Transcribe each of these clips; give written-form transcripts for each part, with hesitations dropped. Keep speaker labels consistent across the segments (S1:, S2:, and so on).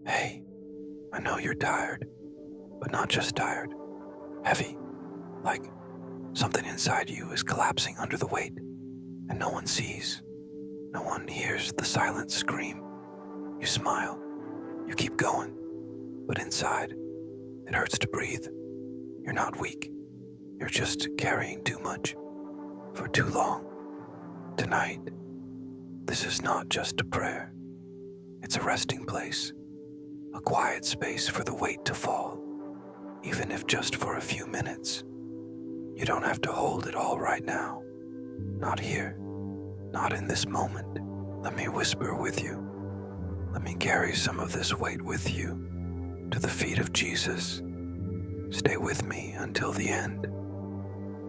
S1: Hey, I know you're tired, but not just tired. Heavy, like something inside you is collapsing under the weight, and no one sees. No one hears the silent scream. You smile, you keep going, but inside, it hurts to breathe. You're not weak. You're just carrying too much for too long. Tonight, this is not just a prayer. It's a resting place, a quiet space for the weight to fall, even if just for a few minutes. You don't have to hold it all right now. Not here, not in this moment. Let me whisper with you. Let me carry some of this weight with you to the feet of Jesus. Stay with me until the end.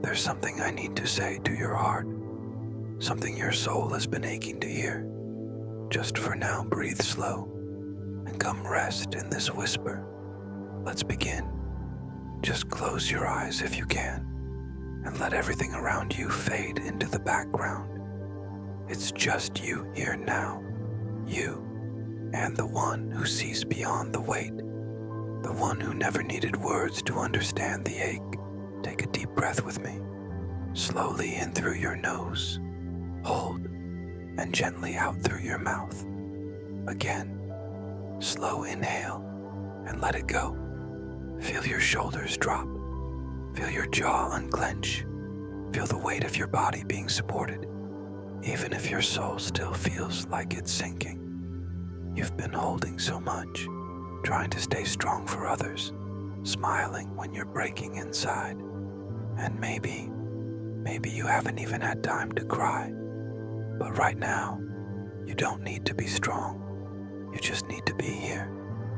S1: There's something I need to say to your heart, something your soul has been aching to hear. Just for now, breathe slow and come rest in this whisper. Let's begin. Just close your eyes if you can and let everything around you fade into the background. It's just you here now, you and the one who sees beyond the weight, the one who never needed words to understand the ache. Take a deep breath with me, slowly in through your nose, hold, and gently out through your mouth. Again, slow inhale and let it go. Feel your shoulders drop. Feel your jaw unclench. Feel the weight of your body being supported, even if your soul still feels like it's sinking. You've been holding so much, trying to stay strong for others, smiling when you're breaking inside. And maybe you haven't even had time to cry. But right now, you don't need to be strong. You just need to be here.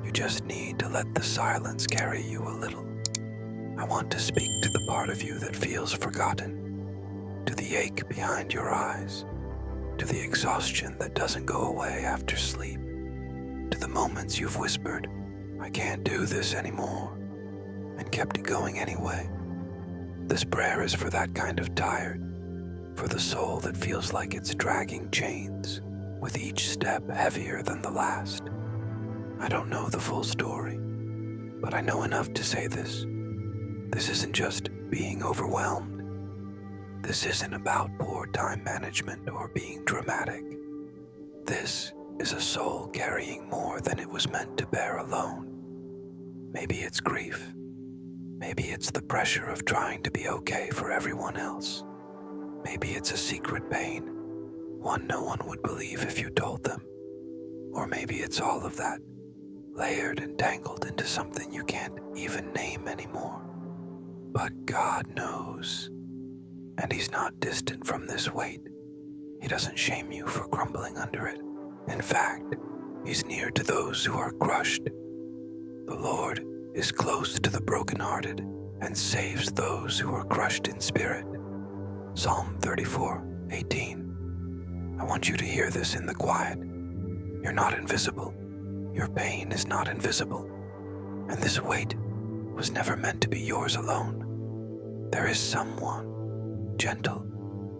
S1: You just need to let the silence carry you a little. I want to speak to the part of you that feels forgotten, to the ache behind your eyes, to the exhaustion that doesn't go away after sleep, to the moments you've whispered, "I can't do this anymore," and kept it going anyway. This prayer is for that kind of tired, for the soul that feels like it's dragging chains, with each step heavier than the last. I don't know the full story, but I know enough to say this. This isn't just being overwhelmed. This isn't about poor time management or being dramatic. This is a soul carrying more than it was meant to bear alone. Maybe it's grief. Maybe it's the pressure of trying to be okay for everyone else. Maybe it's a secret pain, one no one would believe if you told them. Or maybe it's all of that, layered and tangled into something you can't even name anymore. But God knows, and He's not distant from this weight. He doesn't shame you for crumbling under it. In fact, He's near to those who are crushed. The Lord is close to the brokenhearted and saves those who are crushed in spirit. Psalm 34:18. I want you to hear this in the quiet. You're not invisible. Your pain is not invisible. And this weight was never meant to be yours alone. There is someone, gentle,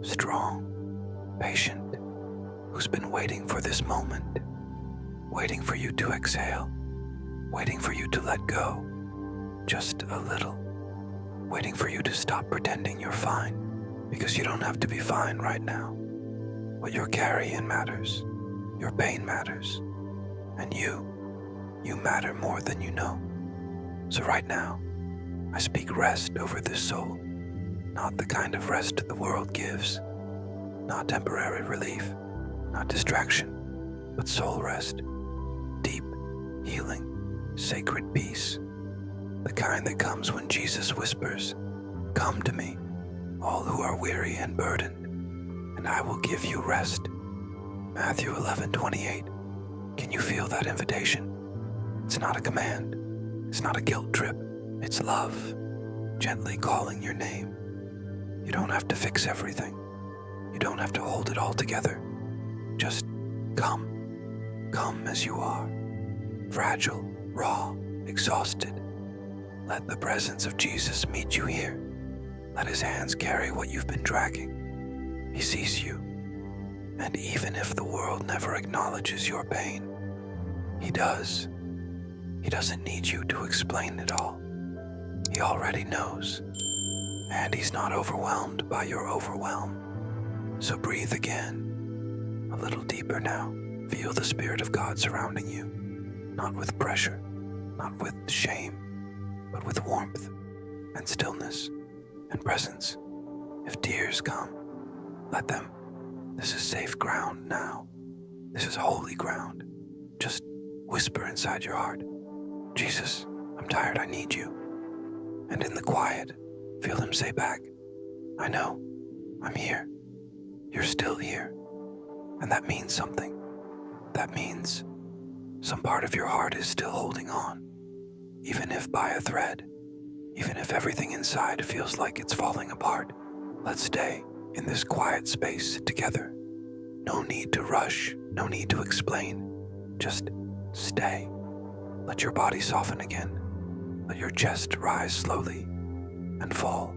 S1: strong, patient, who's been waiting for this moment, waiting for you to exhale, waiting for you to let go, just a little, waiting for you to stop pretending you're fine, because you don't have to be fine right now. What you're carrying matters, your pain matters, and you matter more than you know. So right now, I speak rest over this soul, not the kind of rest the world gives, not temporary relief, not distraction, but soul rest, deep, healing, sacred peace, the kind that comes when Jesus whispers, "Come to me, all who are weary and burdened, and I will give you rest." Matthew 11:28. Can you feel that invitation? It's not a command. It's not a guilt trip. It's love, gently calling your name. You don't have to fix everything. You don't have to hold it all together. Just come. Come as you are. Fragile, raw, exhausted. Let the presence of Jesus meet you here. Let His hands carry what you've been dragging. He sees you. And even if the world never acknowledges your pain, He does. He doesn't need you to explain it all. He already knows, and he's not overwhelmed by your overwhelm. So breathe again, a little deeper now. Feel the Spirit of God surrounding you, not with pressure, not with shame, but with warmth and stillness and presence. If tears come, let them. This is safe ground now. This is holy ground. Just whisper inside your heart, Jesus, I'm tired, I need you. And in the quiet, feel him say back, I know, I'm here. You're still here. And that means something. That means some part of your heart is still holding on, even if by a thread, even if everything inside feels like it's falling apart. Let's stay in this quiet space together. No need to rush, no need to explain. Just stay. Let your body soften again. Let your chest rise slowly and fall.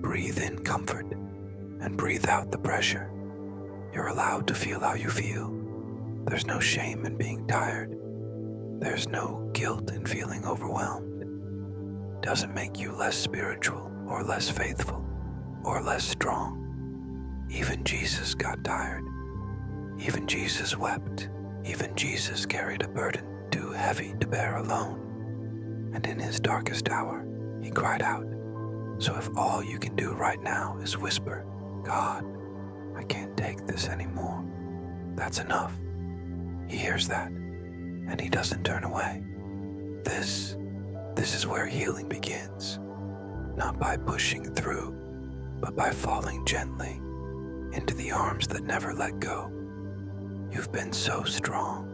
S1: Breathe in comfort and breathe out the pressure. You're allowed to feel how you feel. There's no shame in being tired. There's no guilt in feeling overwhelmed. It doesn't make you less spiritual or less faithful or less strong. Even Jesus got tired. Even Jesus wept. Even Jesus carried a burden too heavy to bear alone. And in his darkest hour, he cried out. So if all you can do right now is whisper, God, I can't take this anymore, that's enough. He hears that, and he doesn't turn away. This is where healing begins. Not by pushing through, but by falling gently into the arms that never let go. You've been so strong.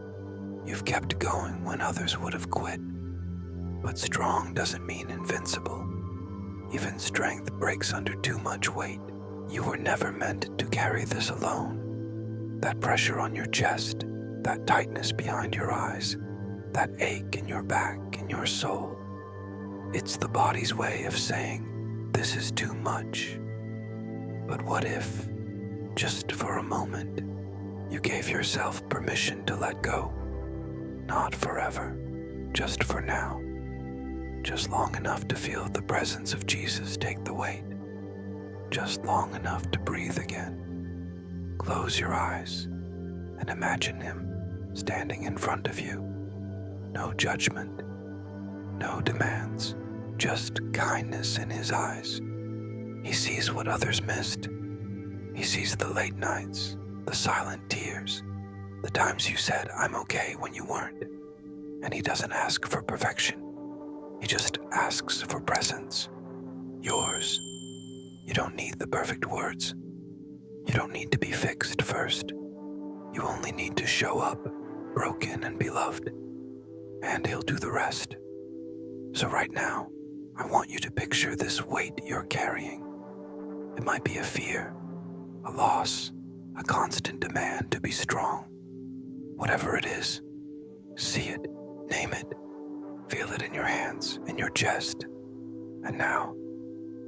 S1: You've kept going when others would have quit. But strong doesn't mean invincible. Even strength breaks under too much weight. You were never meant to carry this alone. That pressure on your chest, that tightness behind your eyes, that ache in your back, in your soul. It's the body's way of saying, this is too much. But what if, just for a moment, you gave yourself permission to let go? Not forever, just for now. Just long enough to feel the presence of Jesus take the weight. Just long enough to breathe again. Close your eyes and imagine him standing in front of you. No judgment, no demands, just kindness in his eyes. He sees what others missed. He sees the late nights, the silent tears, the times you said, I'm okay when you weren't. And he doesn't ask for perfection. He just asks for presence. Yours. You don't need the perfect words. You don't need to be fixed first. You only need to show up, broken and beloved. And he'll do the rest. So right now, I want you to picture this weight you're carrying. It might be a fear, a loss, a constant demand to be strong. Whatever it is, see it, name it, feel it in your hands, in your chest. And now,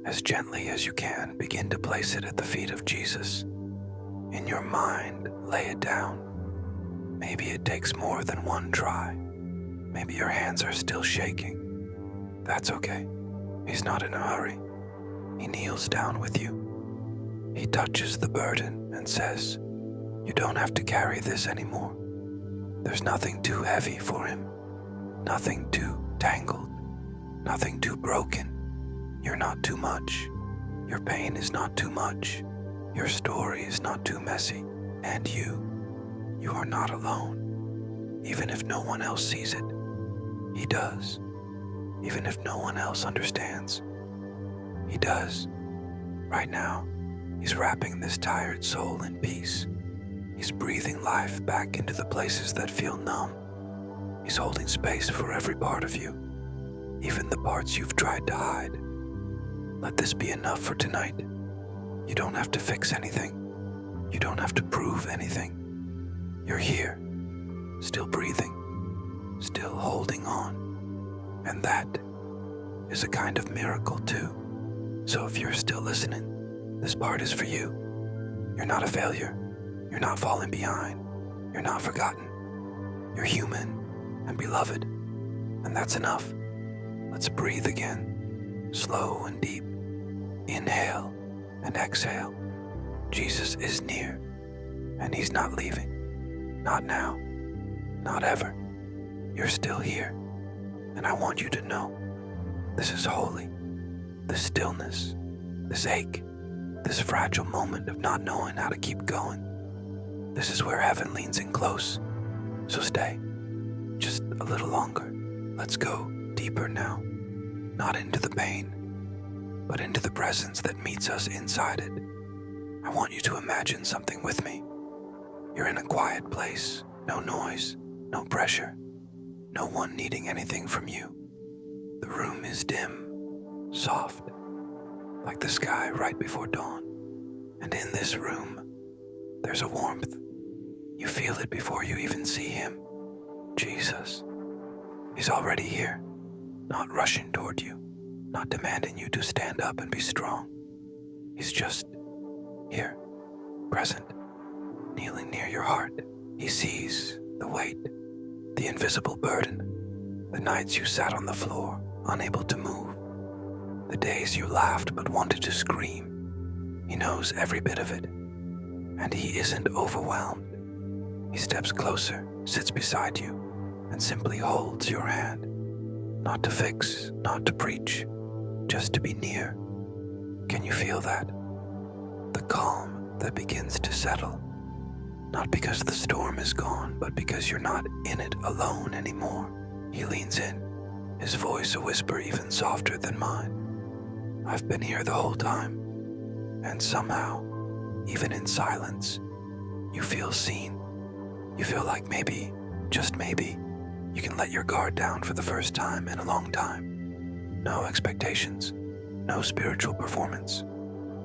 S1: as gently as you can, begin to place it at the feet of Jesus. In your mind, lay it down. Maybe it takes more than one try. Maybe your hands are still shaking. That's okay. He's not in a hurry. He kneels down with you. He touches the burden and says, you don't have to carry this anymore. There's nothing too heavy for him. Nothing too tangled. Nothing too broken. You're not too much. Your pain is not too much. Your story is not too messy. And you are not alone. Even if no one else sees it, he does. Even if no one else understands, he does. Right now, he's wrapping this tired soul in peace. He's breathing life back into the places that feel numb. He's holding space for every part of you, even the parts you've tried to hide. Let this be enough for tonight. You don't have to fix anything. You don't have to prove anything. You're here, still breathing, still holding on. And that is a kind of miracle too. So if you're still listening, this part is for you. You're not a failure. You're not falling behind. You're not forgotten. You're human and beloved. And that's enough. Let's breathe again, slow and deep. Inhale and exhale. Jesus is near, and he's not leaving. Not now, not ever. You're still here, and I want you to know this is holy. This stillness, this ache, this fragile moment of not knowing how to keep going. This is where heaven leans in close. So stay, just a little longer. Let's go deeper now, not into the pain, but into the presence that meets us inside it. I want you to imagine something with me. You're in a quiet place, no noise, no pressure, no one needing anything from you. The room is dim, soft, like the sky right before dawn. And in this room, there's a warmth. You feel it before you even see him. Jesus. He's already here, not rushing toward you, not demanding you to stand up and be strong. He's just here, present, kneeling near your heart. He sees the weight, the invisible burden, the nights you sat on the floor, unable to move, the days you laughed but wanted to scream. He knows every bit of it, and he isn't overwhelmed. He steps closer, sits beside you, and simply holds your hand. Not to fix, not to preach, just to be near. Can you feel that? The calm that begins to settle. Not because the storm is gone, but because you're not in it alone anymore. He leans in, his voice a whisper even softer than mine. I've been here the whole time, and somehow, even in silence, you feel seen. You feel like maybe, just maybe, you can let your guard down for the first time in a long time. No expectations, no spiritual performance,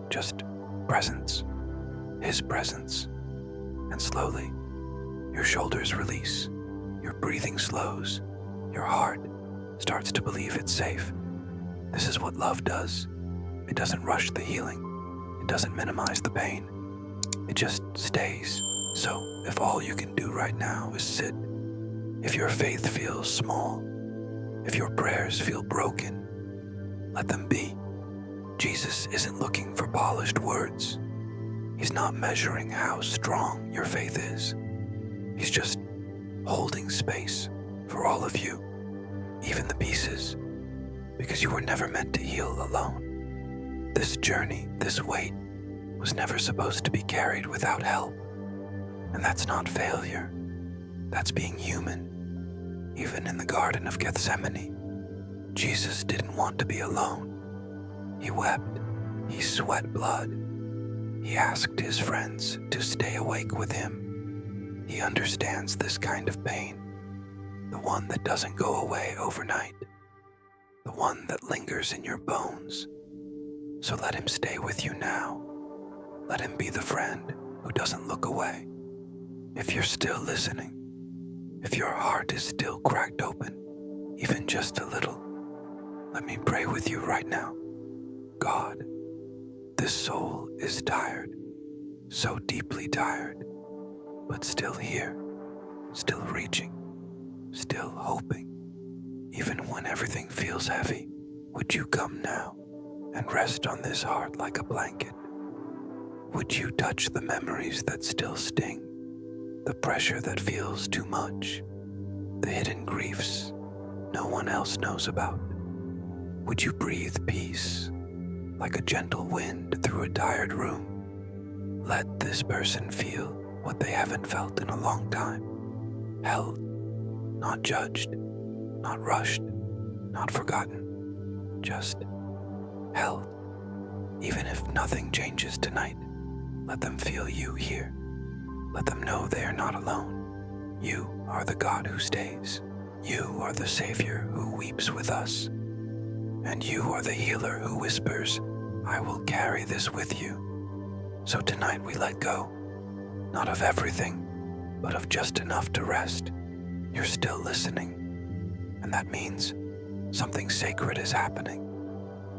S1: just presence, his presence. And slowly, your shoulders release, your breathing slows, your heart starts to believe it's safe. This is what love does. It doesn't rush the healing. It doesn't minimize the pain. It just stays. So if all you can do right now is sit, if your faith feels small, if your prayers feel broken, let them be. Jesus isn't looking for polished words. He's not measuring how strong your faith is. He's just holding space for all of you, even the pieces, because you were never meant to heal alone. This journey, this weight, was never supposed to be carried without help. And that's not failure. That's being human. Even in the Garden of Gethsemane, Jesus didn't want to be alone. He wept. He sweat blood. He asked his friends to stay awake with him. He understands this kind of pain, the one that doesn't go away overnight, the one that lingers in your bones. So let him stay with you now. Let him be the friend who doesn't look away. If you're still listening, if your heart is still cracked open, even just a little, let me pray with you right now. God, this soul is tired, so deeply tired, but still here, still reaching, still hoping. Even when everything feels heavy, would you come now and rest on this heart like a blanket? Would you touch the memories that still sting, the pressure that feels too much, the hidden griefs no one else knows about? Would you breathe peace like a gentle wind through a tired room? Let this person feel what they haven't felt in a long time. Held, not judged, not rushed, not forgotten, just held. Even if nothing changes tonight, let them feel you here. Let them know they are not alone. You are the God who stays. You are the Savior who weeps with us. And you are the healer who whispers, I will carry this with you. So tonight we let go, not of everything, but of just enough to rest. You're still listening, and that means something sacred is happening,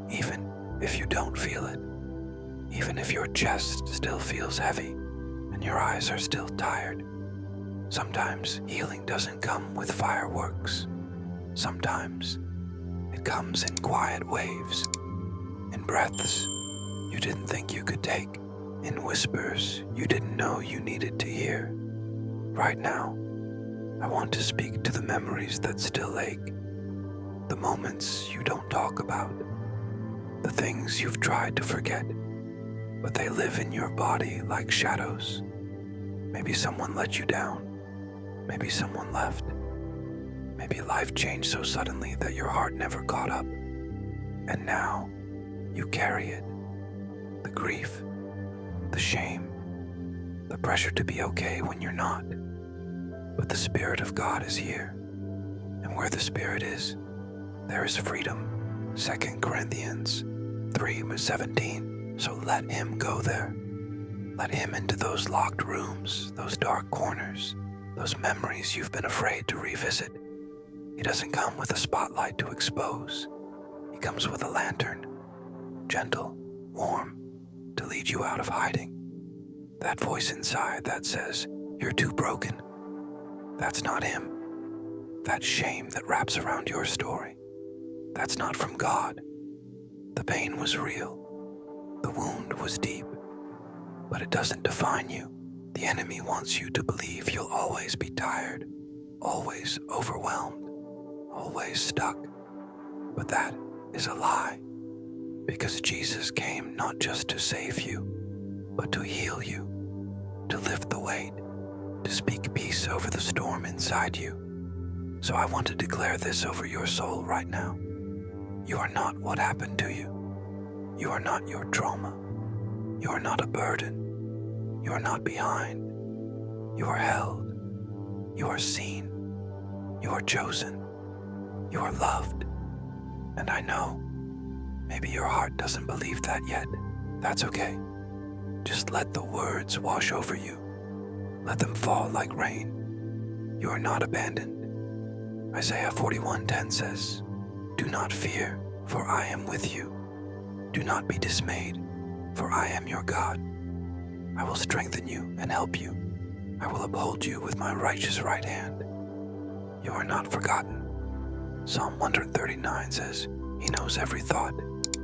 S1: even if you don't feel it, even if your chest still feels heavy and your eyes are still tired. Sometimes healing doesn't come with fireworks. Sometimes it comes in quiet waves, in breaths you didn't think you could take, in whispers you didn't know you needed to hear. Right now, I want to speak to the memories that still ache, the moments you don't talk about, the things you've tried to forget, but they live in your body like shadows. Maybe someone let you down, maybe someone left, maybe life changed so suddenly that your heart never caught up, and now you carry it, the grief, the shame, the pressure to be okay when you're not. But the Spirit of God is here, and where the Spirit is, there is freedom. 2 Corinthians 3:17. So let Him go there. Let Him into those locked rooms, those dark corners, those memories you've been afraid to revisit. He doesn't come with a spotlight to expose. He comes with a lantern, gentle, warm, to lead you out of hiding. That voice inside that says, "You're too broken." That's not Him. That shame that wraps around your story, that's not from God. The pain was real. The wound was deep. But it doesn't define you. The enemy wants you to believe you'll always be tired, always overwhelmed, always stuck. But that is a lie. Because Jesus came not just to save you, but to heal you, to lift the weight, to speak peace over the storm inside you. So I want to declare this over your soul right now. You are not what happened to you. You are not your trauma. You are not a burden. You are not behind. You are held. You are seen. You are chosen. You are loved. And I know, maybe your heart doesn't believe that yet. That's okay. Just let the words wash over you. Let them fall like rain. You are not abandoned. Isaiah 41:10 says, "Do not fear, for I am with you. Do not be dismayed, for I am your God. I will strengthen you and help you. I will uphold you with my righteous right hand." You are not forgotten. Psalm 139 says, "He knows every thought,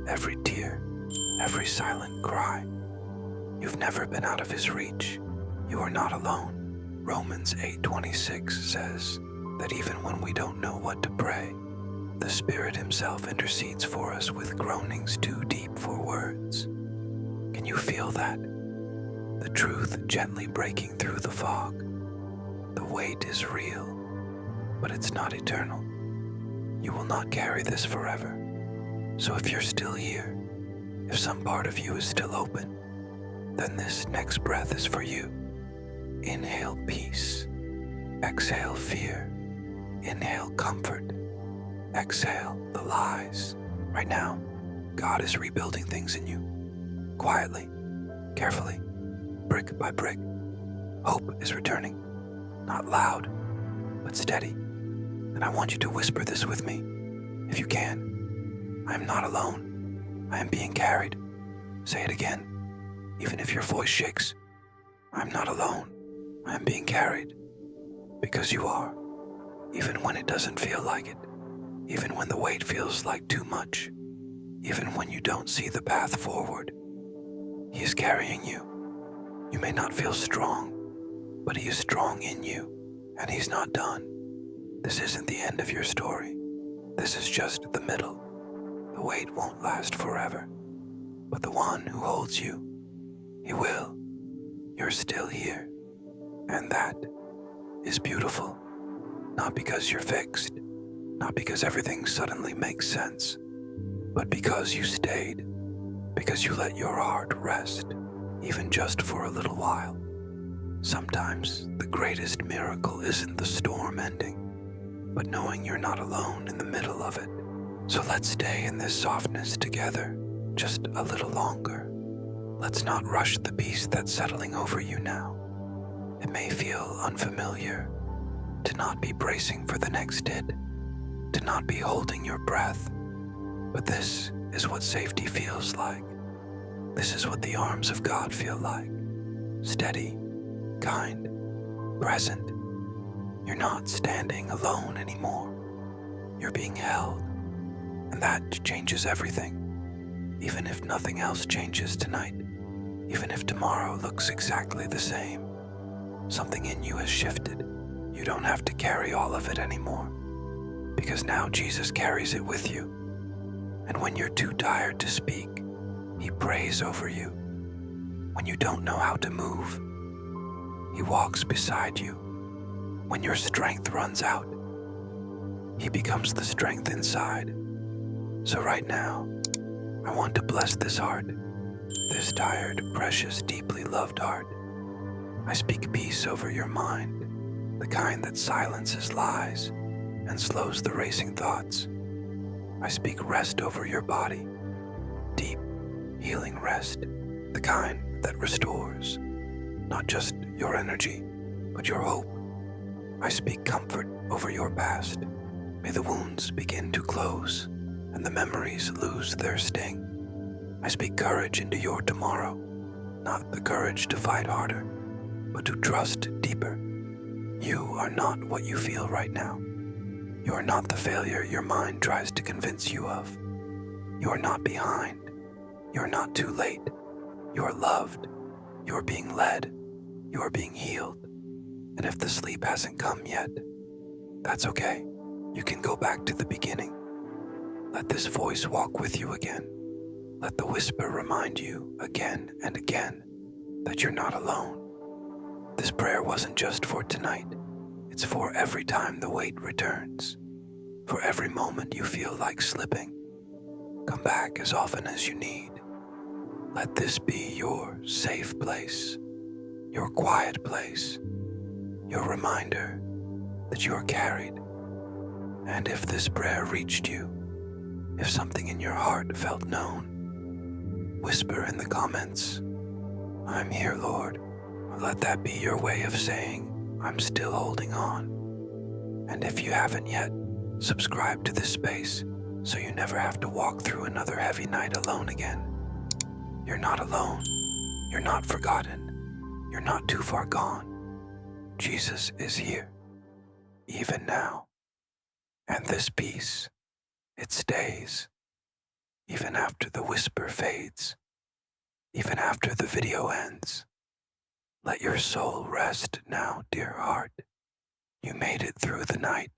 S1: every tear, every silent cry." You've never been out of His reach. You are not alone. Romans 8:26 says that even when we don't know what to pray, the Spirit Himself intercedes for us with groanings too deep for words. Can you feel that? The truth gently breaking through the fog. The weight is real, but it's not eternal. You will not carry this forever. So if you're still here, if some part of you is still open, then this next breath is for you. Inhale peace. Exhale fear. Inhale comfort. Exhale the lies. Right now, God is rebuilding things in you. Quietly, carefully, brick by brick. Hope is returning. Not loud, but steady. And I want you to whisper this with me, if you can. I am not alone. I am being carried. Say it again, even if your voice shakes. I'm not alone. I am being carried. Because you are. Even when it doesn't feel like it. Even when the weight feels like too much. Even when you don't see the path forward. He is carrying you. You may not feel strong, but He is strong in you, and He's not done. This isn't the end of your story. This is just the middle. The weight won't last forever, but the one who holds you, He will. You're still here, and that is beautiful. Not because you're fixed, not because everything suddenly makes sense, but because you stayed, because you let your heart rest, even just for a little while. Sometimes the greatest miracle isn't the storm ending, but knowing you're not alone in the middle of it. So let's stay in this softness together, just a little longer. Let's not rush the peace that's settling over you now. It may feel unfamiliar to not be bracing for the next hit, to not be holding your breath, but this is what safety feels like. This is what the arms of God feel like. Steady, kind, present. You're not standing alone anymore. You're being held, and that changes everything. Even if nothing else changes tonight, even if tomorrow looks exactly the same, something in you has shifted. You don't have to carry all of it anymore, because now Jesus carries it with you. And when you're too tired to speak, He prays over you. When you don't know how to move, He walks beside you. When your strength runs out, He becomes the strength inside. So right now, I want to bless this heart, this tired, precious, deeply loved heart. I speak peace over your mind, the kind that silences lies and slows the racing thoughts. I speak rest over your body, deep, healing rest, the kind that restores, not just your energy, but your hope. I speak comfort over your past. May the wounds begin to close and the memories lose their sting. I speak courage into your tomorrow, not the courage to fight harder, but to trust deeper. You are not what you feel right now. You are not the failure your mind tries to convince you of. You are not behind. You are not too late. You are loved. You are being led. You are being healed. And if the sleep hasn't come yet, that's okay. You can go back to the beginning. Let this voice walk with you again. Let the whisper remind you again and again that you're not alone. This prayer wasn't just for tonight. It's for every time the weight returns. For every moment you feel like slipping. Come back as often as you need. Let this be your safe place, your quiet place, your reminder that you are carried. And if this prayer reached you, if something in your heart felt known, whisper in the comments, "I'm here, Lord." Or let that be your way of saying, "I'm still holding on." And if you haven't yet, subscribe to this space so you never have to walk through another heavy night alone again. You're not alone. You're not forgotten. You're not too far gone. Jesus is here, even now. And this peace, it stays, even after the whisper fades, even after the video ends. Let your soul rest now, dear heart. You made it through the night.